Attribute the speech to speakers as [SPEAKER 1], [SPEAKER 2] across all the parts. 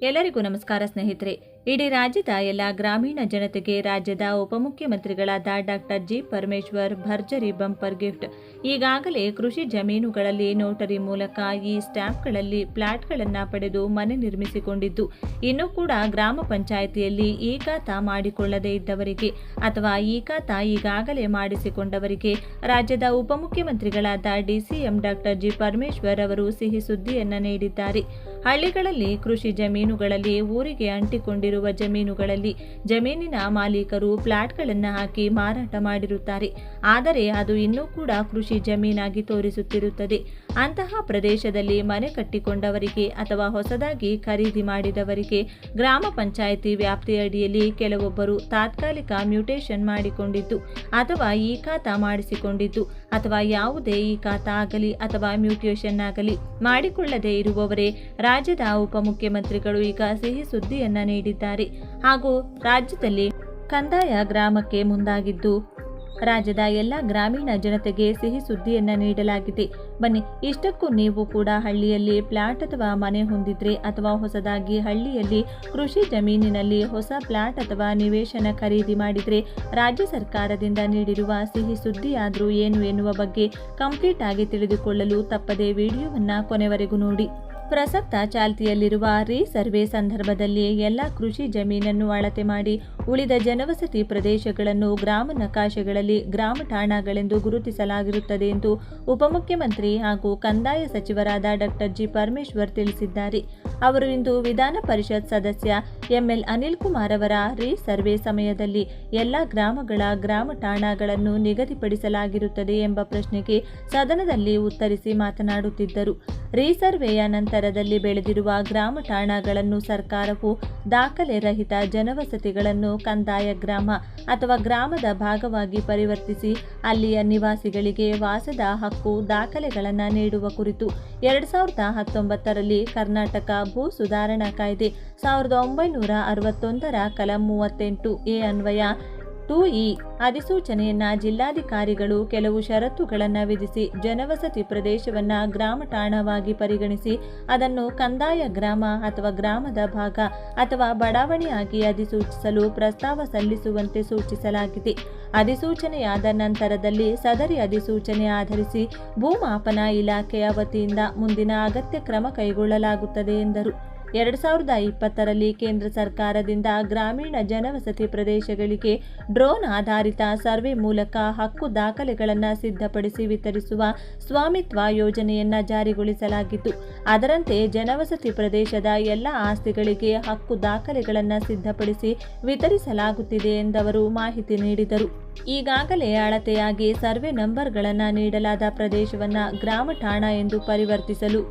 [SPEAKER 1] ಎಲ್ಲರಿಗೂ ನಮಸ್ಕಾರ ಸ್ನೇಹಿತರೆ. ಇಡೀ ರಾಜ್ಯದ ಎಲ್ಲ ಗ್ರಾಮೀಣ ಜನತೆಗೆ ರಾಜ್ಯದ ಉಪಮುಖ್ಯಮಂತ್ರಿಗಳಾದ ಡಾಕ್ಟರ್ ಜಿ ಪರಮೇಶ್ವರ್ ಭರ್ಜರಿ ಬಂಪರ್ ಗಿಫ್ಟ್. ಈಗಾಗಲೇ ಕೃಷಿ ಜಮೀನುಗಳಲ್ಲಿ ನೋಟರಿ ಮೂಲಕ ಈ ಸ್ಟ್ಯಾಂಪ್ಗಳಲ್ಲಿ ಫ್ಲಾಟ್ಗಳನ್ನು ಪಡೆದು ಮನೆ ನಿರ್ಮಿಸಿಕೊಂಡಿದ್ದು, ಇನ್ನೂ ಕೂಡ ಗ್ರಾಮ ಪಂಚಾಯಿತಿಯಲ್ಲಿ ಈ ಖಾತಾ ಮಾಡಿಕೊಳ್ಳದೇ ಇದ್ದವರಿಗೆ ಅಥವಾ ಈ ಖಾತಾ ಈಗಾಗಲೇ ಮಾಡಿಸಿಕೊಂಡವರಿಗೆ ರಾಜ್ಯದ ಉಪಮುಖ್ಯಮಂತ್ರಿಗಳಾದ ಡಿಸಿಎಂ ಡಾಕ್ಟರ್ ಜಿ ಪರಮೇಶ್ವರ್ ಅವರು ಸಿಹಿ ಸುದ್ದಿಯನ್ನು ನೀಡಿದ್ದಾರೆ. ಹಳ್ಳಿಗಳಲ್ಲಿ ಕೃಷಿ ಜಮೀನುಗಳಲ್ಲಿ ಊರಿಗೆ ಅಂಟಿಕೊಂಡಿರುವ ಜಮೀನುಗಳಲ್ಲಿ ಜಮೀನಿನ ಮಾಲೀಕರು ಫ್ಲಾಟ್ಗಳನ್ನು ಹಾಕಿ ಮಾರಾಟ ಮಾಡಿರುತ್ತಾರೆ. ಆದರೆ ಅದು ಇನ್ನೂ ಕೂಡ ಕೃಷಿ ಜಮೀನಾಗಿ ತೋರಿಸುತ್ತಿರುತ್ತದೆ. ಅಂತಹ ಪ್ರದೇಶದಲ್ಲಿ ಮನೆ ಕಟ್ಟಿಕೊಂಡವರಿಗೆ ಅಥವಾ ಹೊಸದಾಗಿ ಖರೀದಿ ಮಾಡಿದವರಿಗೆ ಗ್ರಾಮ ಪಂಚಾಯಿತಿ ವ್ಯಾಪ್ತಿಯಡಿಯಲ್ಲಿ ಕೆಲವೊಬ್ಬರು ತಾತ್ಕಾಲಿಕ ಮ್ಯೂಟೇಷನ್ ಮಾಡಿಕೊಂಡಿದ್ದು ಅಥವಾ ಈ ಖಾತಾ ಮಾಡಿಸಿಕೊಂಡಿದ್ದು ಅಥವಾ ಯಾವುದೇ ಈ ಖಾತಾ ಆಗಲಿ ಅಥವಾ ಮ್ಯೂಟೇಷನ್ ಆಗಲಿ ಮಾಡಿಕೊಳ್ಳದೇ ಇರುವವರೇ ರಾಜ್ಯದ ಉಪಮುಖ್ಯಮಂತ್ರಿಗಳು ಈಗ ಸಿಹಿ ಸುದ್ದಿಯನ್ನ ನೀಡಿದ್ದಾರೆ. ಹಾಗೂ ರಾಜ್ಯದಲ್ಲಿ ಕಂದಾಯ ಗ್ರಾಮಕ್ಕೆ ಮುಂದಾಗಿದ್ದು ರಾಜ್ಯದ ಎಲ್ಲ ಗ್ರಾಮೀಣ ಜನತೆಗೆ ಸಿಹಿ ಸುದ್ದಿಯನ್ನ ನೀಡಲಾಗಿದೆ. ಬನ್ನಿ, ಇಷ್ಟಕ್ಕೂ ನೀವು ಕೂಡ ಹಳ್ಳಿಯಲ್ಲಿ ಫ್ಲಾಟ್ ಅಥವಾ ಮನೆ ಹೊಂದಿದ್ರೆ ಅಥವಾ ಹೊಸದಾಗಿ ಹಳ್ಳಿಯಲ್ಲಿ ಕೃಷಿ ಜಮೀನಿನಲ್ಲಿ ಹೊಸ ಫ್ಲಾಟ್ ಅಥವಾ ನಿವೇಶನ ಖರೀದಿ ಮಾಡಿದ್ರೆ ರಾಜ್ಯ ಸರ್ಕಾರದಿಂದ ನೀಡಿರುವ ಸಿಹಿ ಸುದ್ದಿಯಾದರೂ ಏನು ಎನ್ನುವ ಬಗ್ಗೆ ಕಂಪ್ಲೀಟ್ ಆಗಿ ತಿಳಿದುಕೊಳ್ಳಲು ತಪ್ಪದೇ ವಿಡಿಯೋವನ್ನ ಕೊನೆವರೆಗೂ ನೋಡಿ. ಪ್ರಸಕ್ತ ಚಾಲ್ತಿಯಲ್ಲಿರುವ ಸರ್ವೆ ಸಂದರ್ಭದಲ್ಲಿ ಎಲ್ಲ ಕೃಷಿ ಜಮೀನನ್ನು ಅಳತೆ ಮಾಡಿ ಉಳಿದ ಜನವಸತಿ ಪ್ರದೇಶಗಳನ್ನು ಗ್ರಾಮ ನಕಾಶೆಗಳಲ್ಲಿ ಗ್ರಾಮ ಠಾಣಗಳೆಂದು ಗುರುತಿಸಲಾಗಿರುತ್ತದೆ ಎಂದು ಉಪಮುಖ್ಯಮಂತ್ರಿ ಹಾಗೂ ಕಂದಾಯ ಸಚಿವರಾದ ಡಾಕ್ಟರ್ ಜಿ ಪರಮೇಶ್ವರ್ ತಿಳಿಸಿದ್ದಾರೆ. ಅವರು ಇಂದು ವಿಧಾನ ಪರಿಷತ್ ಸದಸ್ಯ ಎಂಎಲ್ ಅನಿಲ್ ಕುಮಾರ್ ಅವರ ಸರ್ವೆ ಸಮಯದಲ್ಲಿ ಎಲ್ಲ ಗ್ರಾಮಗಳ ಗ್ರಾಮ ಠಾಣಗಳನ್ನು ನಿಗದಿಪಡಿಸಲಾಗಿರುತ್ತದೆ ಎಂಬ ಪ್ರಶ್ನೆಗೆ ಸದನದಲ್ಲಿ ಉತ್ತರಿಸಿ ಮಾತನಾಡುತ್ತಿದ್ದರು. ಸರ್ವೆಯ ನಂತರದಲ್ಲಿ ಬೆಳೆದಿರುವ ಗ್ರಾಮ ಠಾಣಗಳನ್ನು ಸರ್ಕಾರವು ದಾಖಲೆ ರಹಿತ ಜನವಸತಿಗಳನ್ನು ಕಂದಾಯ ಗ್ರಾಮ ಅಥವಾ ಗ್ರಾಮದ ಭಾಗವಾಗಿ ಪರಿವರ್ತಿಸಿ ಅಲ್ಲಿಯ ನಿವಾಸಿಗಳಿಗೆ ವಾಸದ ಹಕ್ಕು ದಾಖಲೆಗಳನ್ನು ನೀಡುವ ಕುರಿತು 2019ರಲ್ಲಿ ಕರ್ನಾಟಕ ಭೂ ಸುಧಾರಣಾ ಕಾಯ್ದೆ 1961ರ ಕಲಂ 38A ಅನ್ವಯ 2E ಅಧಿಸೂಚನೆಯನ್ನ ಜಿಲ್ಲಾಧಿಕಾರಿಗಳು ಕೆಲವು ಷರತ್ತುಗಳನ್ನು ವಿಧಿಸಿ ಜನವಸತಿ ಪ್ರದೇಶವನ್ನ ಗ್ರಾಮ ಠಾಣವಾಗಿ ಪರಿಗಣಿಸಿ ಅದನ್ನು ಕಂದಾಯ ಗ್ರಾಮ ಅಥವಾ ಗ್ರಾಮದ ಭಾಗ ಅಥವಾ ಬಡಾವಣೆಯಾಗಿ ಅಧಿಸೂಚಿಸಲು ಪ್ರಸ್ತಾವ ಸಲ್ಲಿಸುವಂತೆ ಸೂಚಿಸಲಾಗಿದೆ. ಅಧಿಸೂಚನೆಯಾದ ನಂತರದಲ್ಲಿ ಸದರಿ ಅಧಿಸೂಚನೆ ಆಧರಿಸಿ ಭೂಮಾಪನ ಇಲಾಖೆಯ ವತಿಯಿಂದ ಮುಂದಿನ ಅಗತ್ಯ ಕ್ರಮ ಕೈಗೊಳ್ಳಲಾಗುತ್ತದೆ ಎಂದರು. 2020ರಲ್ಲಿ ಕೇಂದ್ರ ಸರ್ಕಾರದಿಂದ ಗ್ರಾಮೀಣ ಜನವಸತಿ ಪ್ರದೇಶಗಳಿಗೆ ಡ್ರೋನ್ ಆಧಾರಿತ ಸರ್ವೆ ಮೂಲಕ ಹಕ್ಕು ದಾಖಲೆಗಳನ್ನು ಸಿದ್ಧಪಡಿಸಿ ವಿತರಿಸುವ ಸ್ವಾಮಿತ್ವ ಯೋಜನೆಯನ್ನು ಜಾರಿಗೊಳಿಸಲಾಗಿದ್ದು, ಅದರಂತೆ ಜನವಸತಿ ಪ್ರದೇಶದ ಎಲ್ಲ ಆಸ್ತಿಗಳಿಗೆ ಹಕ್ಕು ದಾಖಲೆಗಳನ್ನು ಸಿದ್ಧಪಡಿಸಿ ವಿತರಿಸಲಾಗುತ್ತಿದೆ ಎಂದವರು ಮಾಹಿತಿ ನೀಡಿದರು. ಈಗಾಗಲೇ ಅಳತೆಯಾಗಿ ಸರ್ವೆ ನಂಬರ್ಗಳನ್ನು ನೀಡಲಾದ ಪ್ರದೇಶವನ್ನು ಗ್ರಾಮ ಠಾಣಾ ಎಂದು ಪರಿವರ್ತಿಸಲು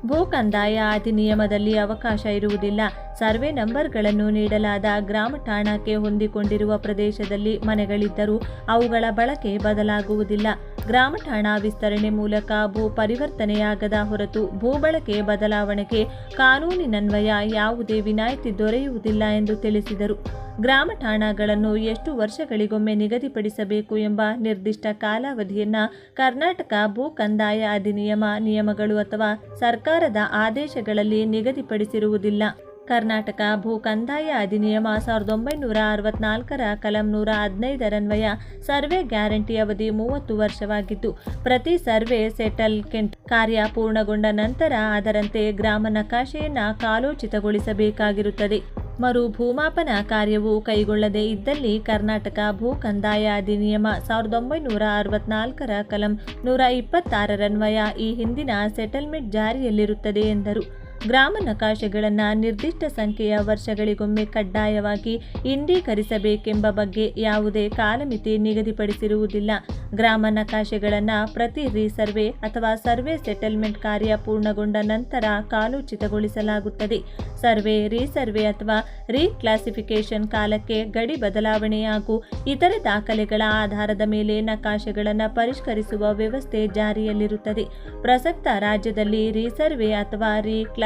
[SPEAKER 1] ಭೂ ಕಂದಾಯ ಅಧಿನಿಯಮದಲ್ಲಿ ಅವಕಾಶ ಇರುವುದಿಲ್ಲ. ಸರ್ವೆ ನಂಬರ್ಗಳನ್ನು ನೀಡಲಾದ ಗ್ರಾಮ ಠಾಣಕ್ಕೆ ಹೊಂದಿಕೊಂಡಿರುವ ಪ್ರದೇಶದಲ್ಲಿ ಮನೆಗಳಿದ್ದರೂ ಅವುಗಳ ಬಳಕೆ ಬದಲಾಗುವುದಿಲ್ಲ. ಗ್ರಾಮ ಠಾಣಾ ವಿಸ್ತರಣೆ ಮೂಲಕ ಭೂ ಪರಿವರ್ತನೆಯಾಗದ ಹೊರತು ಭೂ ಬಳಕೆ ಬದಲಾವಣೆಗೆ ಕಾನೂನಿನನ್ವಯ ಯಾವುದೇ ವಿನಾಯಿತಿ ದೊರೆಯುವುದಿಲ್ಲ ಎಂದು ತಿಳಿಸಿದರು. ಗ್ರಾಮ ಠಾಣಾಗಳನ್ನು ಎಷ್ಟು ವರ್ಷಗಳಿಗೊಮ್ಮೆ ನಿಗದಿಪಡಿಸಬೇಕು ಎಂಬ ನಿರ್ದಿಷ್ಟ ಕಾಲಾವಧಿಯನ್ನು ಕರ್ನಾಟಕ ಭೂ ಕಂದಾಯ ಅಧಿನಿಯಮ ನಿಯಮಗಳು ಅಥವಾ ಸರ್ಕಾರದ ಆದೇಶಗಳಲ್ಲಿ ನಿಗದಿಪಡಿಸಿರುವುದಿಲ್ಲ. ಕರ್ನಾಟಕ ಭೂ ಕಂದಾಯ ಅಧಿನಿಯಮ 1964ರ ಕಲಂ 115ರನ್ವಯ ಸರ್ವೆ ಗ್ಯಾರಂಟಿ ಅವಧಿ 30 ವರ್ಷವಾಗಿದ್ದು, ಪ್ರತಿ ಸರ್ವೆ ಸೆಟಲ್ಮೆಂಟ್ ಕಾರ್ಯ ಪೂರ್ಣಗೊಂಡ ನಂತರ ಅದರಂತೆ ಗ್ರಾಮ ನಕಾಶೆಯನ್ನು ಕಾಲೋಚಿತಗೊಳಿಸಬೇಕಾಗಿರುತ್ತದೆ. ಮರು ಭೂಮಾಪನ ಕಾರ್ಯವು ಕೈಗೊಳ್ಳದೇ ಇದ್ದಲ್ಲಿ ಕರ್ನಾಟಕ ಭೂ ಕಂದಾಯ ಅಧಿನಿಯಮ 1964ರ ಕಲಂ 126ರನ್ವಯ ಈ ಹಿಂದಿನ ಸೆಟಲ್ಮೆಂಟ್ ಜಾರಿಯಲ್ಲಿರುತ್ತದೆ ಎಂದರು. ಗ್ರಾಮ ನಕಾಶೆಗಳನ್ನು ನಿರ್ದಿಷ್ಟ ಸಂಖ್ಯೆಯ ವರ್ಷಗಳಿಗೊಮ್ಮೆ ಕಡ್ಡಾಯವಾಗಿ ಇಂಡೀಕರಿಸಬೇಕೆಂಬ ಬಗ್ಗೆ ಯಾವುದೇ ಕಾಲಮಿತಿ ನಿಗದಿಪಡಿಸಿರುವುದಿಲ್ಲ. ಗ್ರಾಮ ನಕಾಶೆಗಳನ್ನು ಪ್ರತಿ ಸರ್ವೆ ಅಥವಾ ಸರ್ವೆ ಸೆಟಲ್ಮೆಂಟ್ ಕಾರ್ಯ ಪೂರ್ಣಗೊಂಡ ನಂತರ ಕಾಲೋಚಿತಗೊಳಿಸಲಾಗುತ್ತದೆ. ಸರ್ವೆ, ರೀಸರ್ವೆ ಅಥವಾ ರೀಕ್ಲಾಸಿಫಿಕೇಶನ್ ಕಾಲಕ್ಕೆ ಗಡಿ ಬದಲಾವಣೆ ಹಾಗೂ ಇತರೆ ದಾಖಲೆಗಳ ಆಧಾರದ ಮೇಲೆ ನಕಾಶೆಗಳನ್ನು ಪರಿಷ್ಕರಿಸುವ ವ್ಯವಸ್ಥೆ ಜಾರಿಯಲ್ಲಿರುತ್ತದೆ. ಪ್ರಸಕ್ತ ರಾಜ್ಯದಲ್ಲಿ ರೀಸರ್ವೆ ಅಥವಾ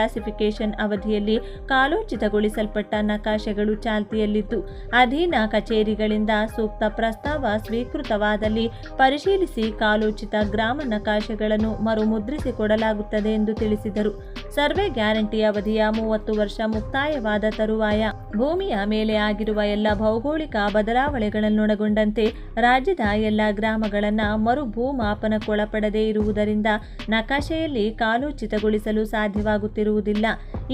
[SPEAKER 1] ಕ್ಲಾಸಿಫಿಕೇಶನ್ ಅವಧಿಯಲ್ಲಿ ಕಾಲೋಚಿತಗೊಳಿಸಲ್ಪಟ್ಟ ನಕಾಶೆಗಳು ಚಾಲ್ತಿಯಲ್ಲಿದ್ದು, ಅಧೀನ ಕಚೇರಿಗಳಿಂದ ಸೂಕ್ತ ಪ್ರಸ್ತಾವ ಸ್ವೀಕೃತವಾದಲ್ಲಿ ಪರಿಶೀಲಿಸಿ ಕಾಲೋಚಿತ ಗ್ರಾಮ ನಕಾಶೆಗಳನ್ನು ಮರುಮುದ್ರಿಸಿಕೊಡಲಾಗುತ್ತದೆ ಎಂದು ತಿಳಿಸಿದರು. ಸರ್ವೆ ಗ್ಯಾರಂಟಿ ಅವಧಿಯ 30 ವರ್ಷ ಮುಕ್ತಾಯವಾದ ತರುವಾಯ ಭೂಮಿಯ ಮೇಲೆ ಆಗಿರುವ ಎಲ್ಲ ಭೌಗೋಳಿಕ ಬದಲಾವಣೆಗಳನ್ನೊಳಗೊಂಡಂತೆ ರಾಜ್ಯದ ಎಲ್ಲ ಗ್ರಾಮಗಳನ್ನು ಮರು ಭೂಮಾಪನಕ್ಕೊಳಪಡದೇ ಇರುವುದರಿಂದ ನಕಾಶೆಯಲ್ಲಿ ಕಾಲೋಚಿತಗೊಳಿಸಲು ಸಾಧ್ಯವಾಗುತ್ತಿರುವುದಿಲ್ಲ.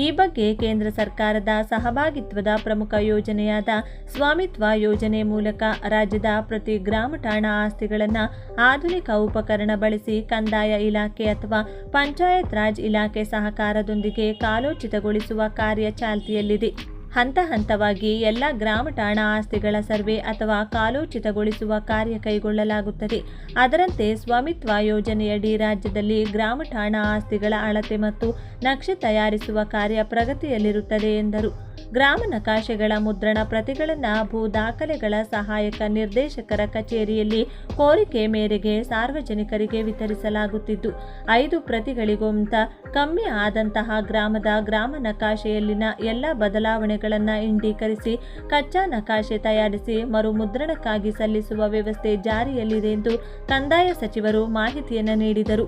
[SPEAKER 1] ಈ ಬಗ್ಗೆ ಕೇಂದ್ರ ಸರ್ಕಾರದ ಸಹಭಾಗಿತ್ವದ ಪ್ರಮುಖ ಯೋಜನೆಯಾದ ಸ್ವಾಮಿತ್ವ ಯೋಜನೆ ಮೂಲಕ ರಾಜ್ಯದ ಪ್ರತಿ ಗ್ರಾಮ ಠಾಣಾ ಆಸ್ತಿಗಳನ್ನು ಆಧುನಿಕ ಉಪಕರಣ ಬಳಸಿ ಕಂದಾಯ ಇಲಾಖೆ ಅಥವಾ ಪಂಚಾಯತ್ ರಾಜ್ ಇಲಾಖೆ ಸಹಕಾರದೊಂದಿಗೆ ಕಾಲೋಚಿತಗೊಳಿಸುವ ಕಾರ್ಯ ಚಾಲ್ತಿಯಲ್ಲಿದೆ. ಹಂತ ಹಂತವಾಗಿ ಎಲ್ಲ ಗ್ರಾಮ ಠಾಣಾ ಆಸ್ತಿಗಳ ಸರ್ವೆ ಅಥವಾ ಕಾಲೋಚಿತಗೊಳಿಸುವ ಕಾರ್ಯ ಕೈಗೊಳ್ಳಲಾಗುತ್ತದೆ. ಅದರಂತೆ ಸ್ವಾಮಿತ್ವ ಯೋಜನೆಯಡಿ ರಾಜ್ಯದಲ್ಲಿ ಗ್ರಾಮ ಠಾಣಾ ಆಸ್ತಿಗಳ ಅಳತೆ ಮತ್ತು ನಕ್ಷೆ ತಯಾರಿಸುವ ಕಾರ್ಯ ಪ್ರಗತಿಯಲ್ಲಿರುತ್ತದೆ ಎಂದರು. ಗ್ರಾಮ ನಕಾಶೆಗಳ ಮುದ್ರಣ ಪ್ರತಿಗಳನ್ನು ಭೂ ದಾಖಲೆಗಳ ಸಹಾಯಕ ನಿರ್ದೇಶಕರ ಕಚೇರಿಯಲ್ಲಿ ಕೋರಿಕೆ ಮೇರೆಗೆ ಸಾರ್ವಜನಿಕರಿಗೆ ವಿತರಿಸಲಾಗುತ್ತಿದ್ದು 5 ಪ್ರತಿಗಳಿಗಿಂತ ಕಮ್ಮಿ ಆದಂತಹ ಗ್ರಾಮದ ಗ್ರಾಮ ನಕಾಶೆಯಲ್ಲಿನ ಎಲ್ಲ ಬದಲಾವಣೆಗಳನ್ನು ಇಂಡೀಕರಿಸಿ ಕಚ್ಚಾ ನಕಾಶೆ ತಯಾರಿಸಿ ಮರು ಮುದ್ರಣಕ್ಕಾಗಿ ಸಲ್ಲಿಸುವ ವ್ಯವಸ್ಥೆ ಜಾರಿಯಲ್ಲಿದೆ ಎಂದು ಕಂದಾಯ ಸಚಿವರು ಮಾಹಿತಿಯನ್ನು ನೀಡಿದರು.